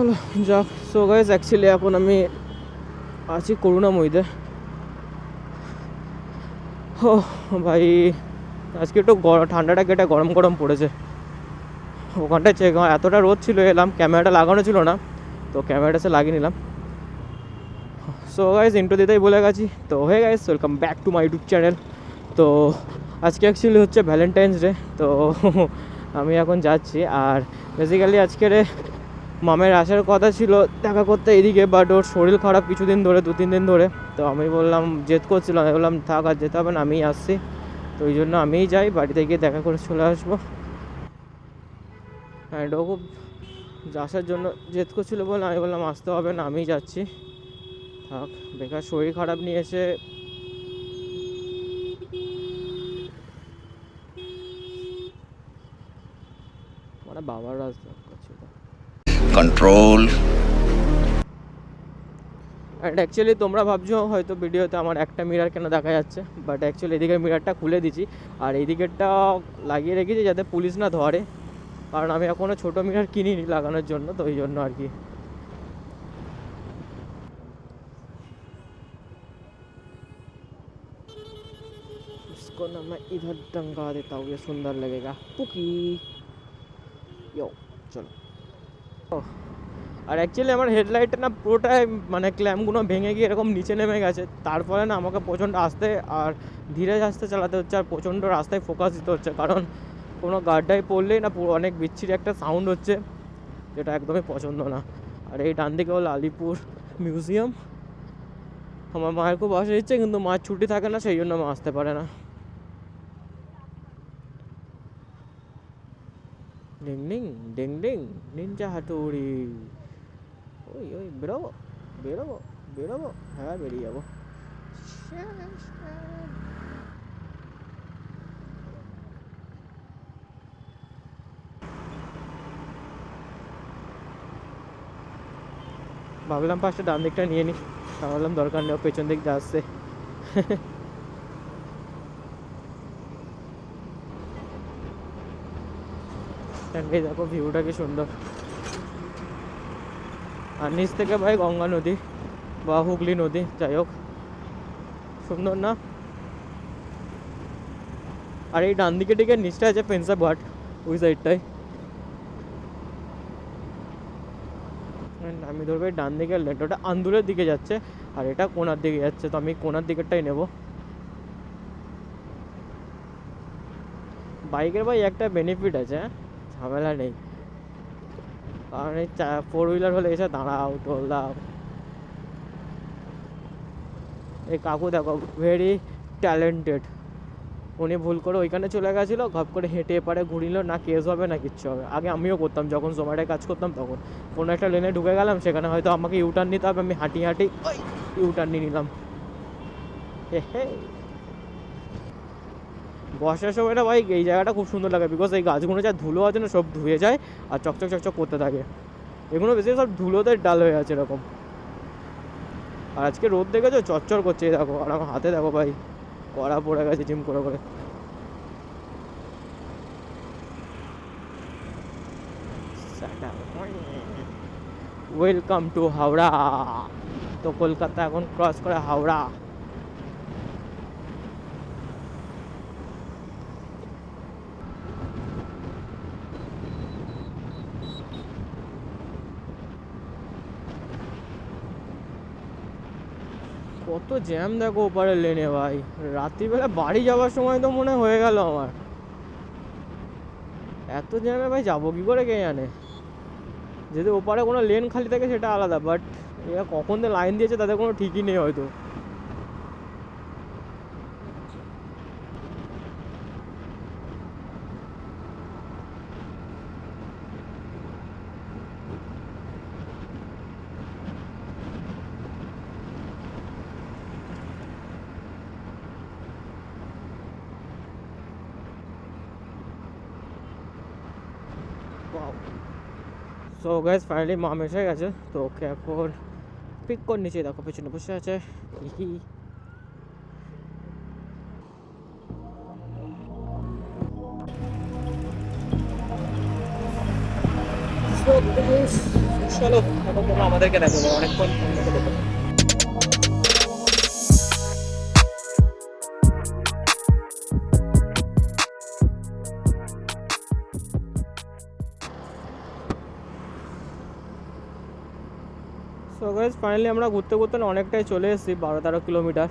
চলো যাক। So guys actually এখন আমি আছি করুণাময়ীতে। ও ভাই, আজকে একটু ঠান্ডাটা কেটে গরম গরম পড়েছে। ওখানটায় এতটা রোদ ছিল, এলাম ক্যামেরাটা লাগানো ছিল না, তো ক্যামেরাটা সে লাগিয়ে নিলাম। সো গাইস ইন্ট্রো দিতেই বলে গেছি। তো hey guys, welcome back to my YouTube channel. তো আজকে অ্যাকচুয়ালি হচ্ছে ভ্যালেন্টাইন্স ডে। তো আমি এখন যাচ্ছি, আর বেসিক্যালি আজকের মামের আসার কথা ছিল দেখা করতে এদিকে, বাট ওর শরীর খারাপ কিছুদিন ধরে, 2-3 দিন ধরে। তো আমি বললাম, জেদ করছিলাম, আমি বললাম থাক আর যেতে হবে না, আমিই আসছি। তো ওই জন্য আমিই যাই, বাড়িতে গিয়ে দেখা করে চলে আসবো। অ্যান্ড ও খুব আসার জন্য জেদ করছিলো বলে আমি বললাম আসতে হবে না, আমিই যাচ্ছি, থাক বেকার শরীর খারাপ নিয়ে এসে। মানে বাবার রাস্তা করছিল কন্ট্রোল। অ্যান্ড অ্যাকচুয়ালি তোমরা ভাবছো হয়তো ভিডিওতে আমার একটা মিরার কেন দেখা যাচ্ছে, বাট অ্যাকচুয়ালি এদিকের মিরারটা খুলে দিয়েছি, আর এইদিকেরটা লাগিয়ে রেখেছি যাতে পুলিশ না ধরে, কারণ আমি এখনও ছোটো মিরার কিনিনি লাগানোর জন্য, তো ওই জন্য আর কি। इसको ना मैं इधर टंगा देता हूँ, ये सुंदर लगेगा पुकी। यो চলো। আর অ্যাকচুয়ালি আমার হেডলাইটটা না পুরোটাই মানে ক্ল্যাম্পগুলো ভেঙে গিয়ে এরকম নিচে নেমে গেছে, তারপরে না আমাকে প্রচণ্ড আস্তে আর ধীরে আস্তে চালাতে হচ্ছে, আর প্রচণ্ড রাস্তায় ফোকাস দিতে হচ্ছে, কারণ কোনো গাড্ডায় পড়লেই না পুরো অনেক বিচ্ছিরি একটা সাউন্ড হচ্ছে, যেটা একদমই পছন্দ না। আর এই ডান দিকে হলো আলিপুর মিউজিয়াম। আমার মায়ের খুব আসার ইচ্ছে, কিন্তু মায়ের ছুটি থাকে না, সেই জন্য মা আসতে পারে না। Ding ding ding ding Ninja হাতুড়ি। ওই ওই বেরোবো বেরোবো বেরোবো, হ্যাঁ বেরিয়ে যাবো। ভাবলাম ফার্স্টে ডান দিকটা নিয়ে নিই, ভাবলাম দরকার নেই, পেছন দিক দিয়ে আসছে। দেখো ভিউটা কি সুন্দর, আর নিচ থেকে ভাই গঙ্গা নদী বা হুগলি নদী, যাই হোক সুন্দর না। আর এই ডান দিকে দিকে নিচটা আছে পেন্সা ঘাট, ওই সাইডটাই। আমি ধরবো এই ডান দিকের লেনটা, ওটা আন্দুলের দিকে যাচ্ছে, আর এটা কোনার দিকে যাচ্ছে, তো আমি কোনার দিকেরটাই নেব। বাইকের ভাই একটা বেনিফিট আছে, ঝামেলা নেই, কারণ এই 4 হুইলার হলে এসে দাঁড়াও টোল দাও। এই কাকু দেখো ভেরি ট্যালেন্টেড, উনি ভুল করে ওইখানে চলে গেছিলো, ঘপ করে হেঁটে এপারে ঘুরিল, না কেস হবে না কিচ্ছু হবে। আগে আমিও করতাম যখন জোম্যাটোয় কাজ করতাম, তখন কোনো একটা লেনে ঢুকে গেলাম, সেখানে হয়তো আমাকে ইউটার্ন নিতে হবে, আমি হাঁটি হাঁটি ইউটার্ন নিয়ে নিলাম। হে বর্ষার সময়টা ভাই এই জায়গাটা খুব সুন্দর লাগে, বিকজ এই গাছগুলো যা ধুলো আছে না, সব ধুয়ে যায় আর চকচক চকচক করতে থাকে। এগুলো বেশি সব ধুলোতে ডাল হয়ে আছে এরকম। আর আজকে রোদ দেখেছো চচ্চর করছে, দেখো, আর আমার হাতে দেখো ভাই কড়া পড়ে গেছে জিম করে করে। Welcome to Howrah. তো কলকাতা এখন ক্রস করে হাওড়া। কত জ্যাম দেখো ওপারে লেনে ভাই, রাত্রিবেলা বাড়ি যাওয়ার সময় তো মনে হয়ে গেল আমার, এত জ্যামে ভাই যাবো কি করে কে জানে। যদি ওপারে কোনো লেন খালি থাকে সেটা আলাদা, বাট এরা কখন যে লাইন দিয়েছে তাদের কোনো ঠিকই নেই হয়তো। সো গাইস ফাইনালি মাম এসে গেছে, তো ওকে এখন পিক করে নিচে, দেখো পেছনে বসে আছে। সো চলো এখন তোমরা আমাদেরকে দেখো অনেকক্ষণ অন্যকে দেখো। সো গাইস ফাইনালি আমরা ঘুরতে ঘুরতে না অনেকটাই চলে এসেছি, 12-13 কিলোমিটার।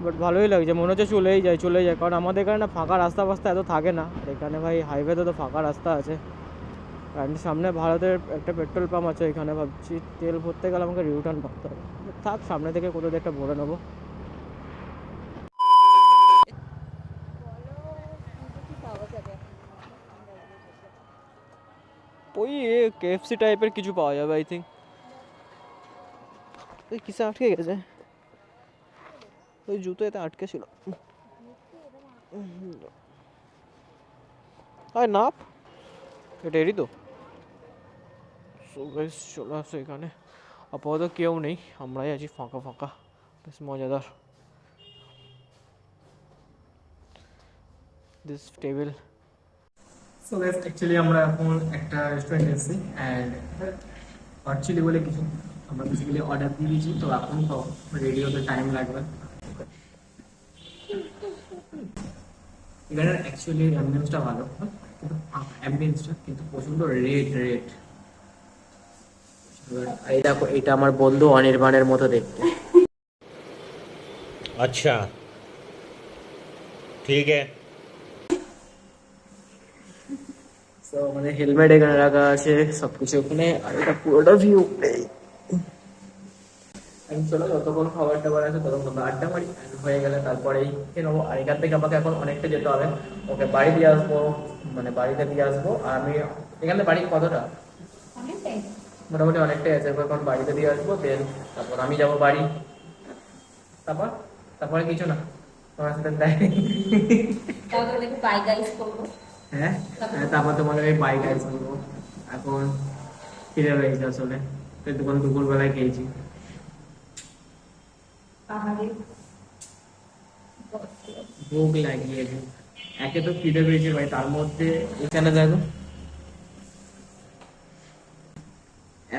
বাট ভালোই লাগছে, মনে হচ্ছে চলেই যায় কারণ আমাদের এখানে না ফাঁকা রাস্তা ফাস্তা এত থাকে না। আর এখানে ভাই হাইওয়েতে তো ফাঁকা রাস্তা আছে। অ্যান্ড সামনে ভারতের একটা পেট্রোল পাম্প আছে, এখানে ভাবছি তেল ভরতে গেলে আমাকে রিটার্ন করতে হবে। থাক সামনে থেকে কোথাও দিয়ে একটা ভরে নেবো। ওই KFC টাইপের কিছু পাওয়া যাবে আই থিঙ্ক। ওই কিসে আটকে গেছে, ওই জুতো এতে আটকে ছিল। আরে নাপ এটা এরই তো। সো গাইস চলে আসো এখানে, আপাতত কেউ নেই, আমরাই আছি ফাঁকা ফাঁকা, বেশ মজাদার। This table. So guys actually আমরা এখন একটা রেস্টুরেন্টে এসেছি অ্যান্ড ভার্চুয়ালি বলে কিছু আমরা বেসিক্যালি অর্ডার দিয়ে দিয়েছি, তো এখন তো রেডি হতে টাইম লাগবে। এখানে অ্যাকচুয়ালি অ্যাম্বিয়েন্সটা ভালো, কিন্তু অ্যাম্বিয়েন্সটা কিন্তু প্রচণ্ড রেট। এই দেখো এটা আমার বন্ধু অনির্বাণের মতো দেখতে। अच्छा ठीक है। সো আমাদের হেলমেট এখানে রাখা আছে, সবকিছু ওখানে, আর এটা পুরোটা ভিউ। আমি চলো যতক্ষণ খাবার টাবার আছে ততক্ষণ আমরা আড্ডা মারি, হয়ে গেলে তারপরেই খেয়ে নেবো। আর এখান থেকে আমাকে এখন অনেকটা যেতে হবে, ওকে বাড়ি দিয়ে আসবো, মানে বাড়িতে দিয়ে আসবো। আর আমি এখানে বাড়ি কতটা মোটামুটি অনেকটাই আছে, এখন বাড়িতে দিয়ে আসবো, দেন তারপর আমি যাবো বাড়ি। তারপরে কিছু না, তোমার সাথে হ্যাঁ, তারপর তোমাকে আমি বাইক আইস করবো। এখন খিদে পেয়েছে আসলে, তখন দুপুরবেলায় খেয়েছি। ভোগ লাগিয়ে একে তো খিদে পেয়েছে ভাই, তার মধ্যে এখানে দেখো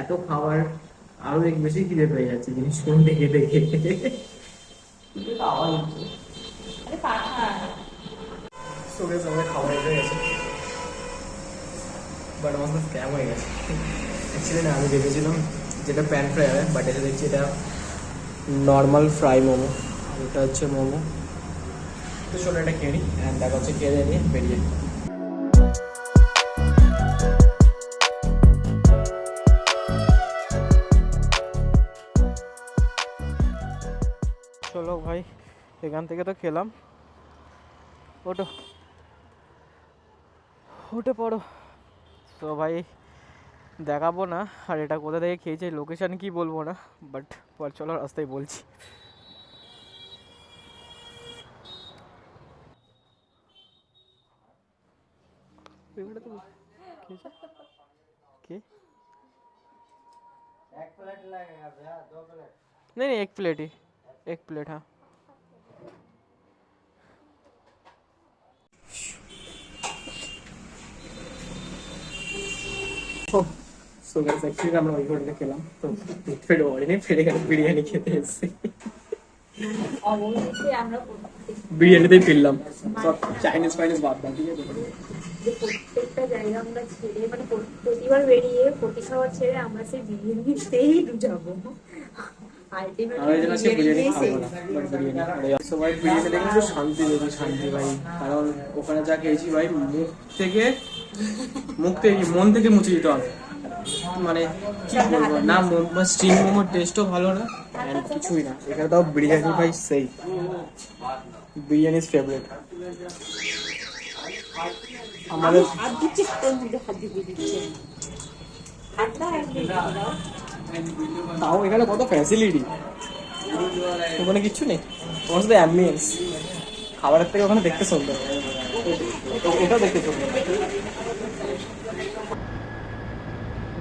এত খাবার, আরো বেশি খিদে পেয়ে যাচ্ছে জিনিসগুলো দেখে দেখে। সবাই খাবার হয়ে গেছে, বাট আমার স্ক্যাম হয়ে গেছে। অ্যাকচুয়ালি না, আমি ভেবেছিলাম যেটা প্যান ফ্রাই হবে, বাট এটা দেখছি এটা নর্মাল ফ্রাই মোমো, এটা হচ্ছে মোমো। তো চলো এটা খেয়ে নিই, অ্যান্ড দেখা হচ্ছে খেয়ে নিয়ে বেরিয়ে। চলো ভাই এখান থেকে তো খেলাম, ওটো উঠে পড়ো। তো ভাই দেখাবো না আর এটা কোথা থেকে খেয়েছি, লোকেশান কি বলবো না, বাট পর চলো রাস্তায় বলছি। नहीं एक प्लेट ही, एक प्लेट हाँ। সো গাইস অ্যাকচুয়ালি আমরা ওই হোটেলে খেলাম, তো পেট ভরেনি, পেট এখানে বিরিয়ানি খেতে এসেছি। বিরিয়ানিতেই ফিরলাম, সব চাইনিজ ফাইনিজ বাদ বাদ দিয়ে। প্রত্যেকটা জায়গা আমরা ছেড়ে, মানে প্রতিবার বেরিয়ে প্রতি খাবার ছেড়ে আমরা সেই বিরিয়ানিতেই যাবো। শান্তি ভাই, কারণ ওখানে যা খেয়েছি ভাই মন থেকে মুছে দিতে হবে। মানে কি বলবো না, স্টিম মোমোর টেস্টও ভালো না, কিছুই না। এখানে তাও বিরিয়ানি ভাই সেই বিরিয়ানি ফেভারিট আমাদের। তাও এখানে কত ফ্যাসিলিটি, ওখানে কিচ্ছু নেই, তোমার সাথে অ্যাম্বিয়েন্স। খাবারের থেকে ওখানে দেখতে সুন্দর, এটাও দেখতে সুন্দর।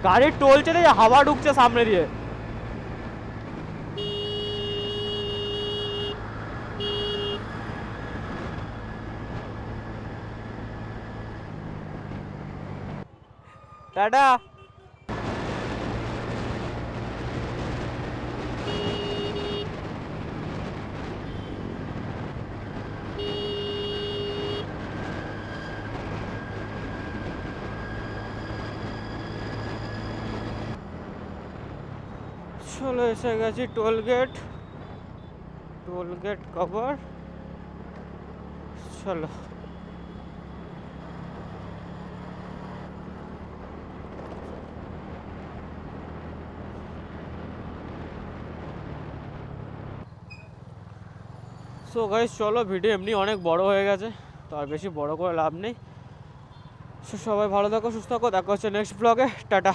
গাড়ির টোল চেলে হাওয়া ঢুকছে সামনে দিয়ে। টাটা। চলো এসে গেছি টোল গেট কভার। চলো সো গাইস চলো, ভিডিও এমনি অনেক বড় হয়ে গেছে, তো আর বেশি বড় করে লাভ নেই। সো সবাই ভালো থাকো, সুস্থ থাকো, দেখা হচ্ছে নেক্সট ব্লগে। টাটা।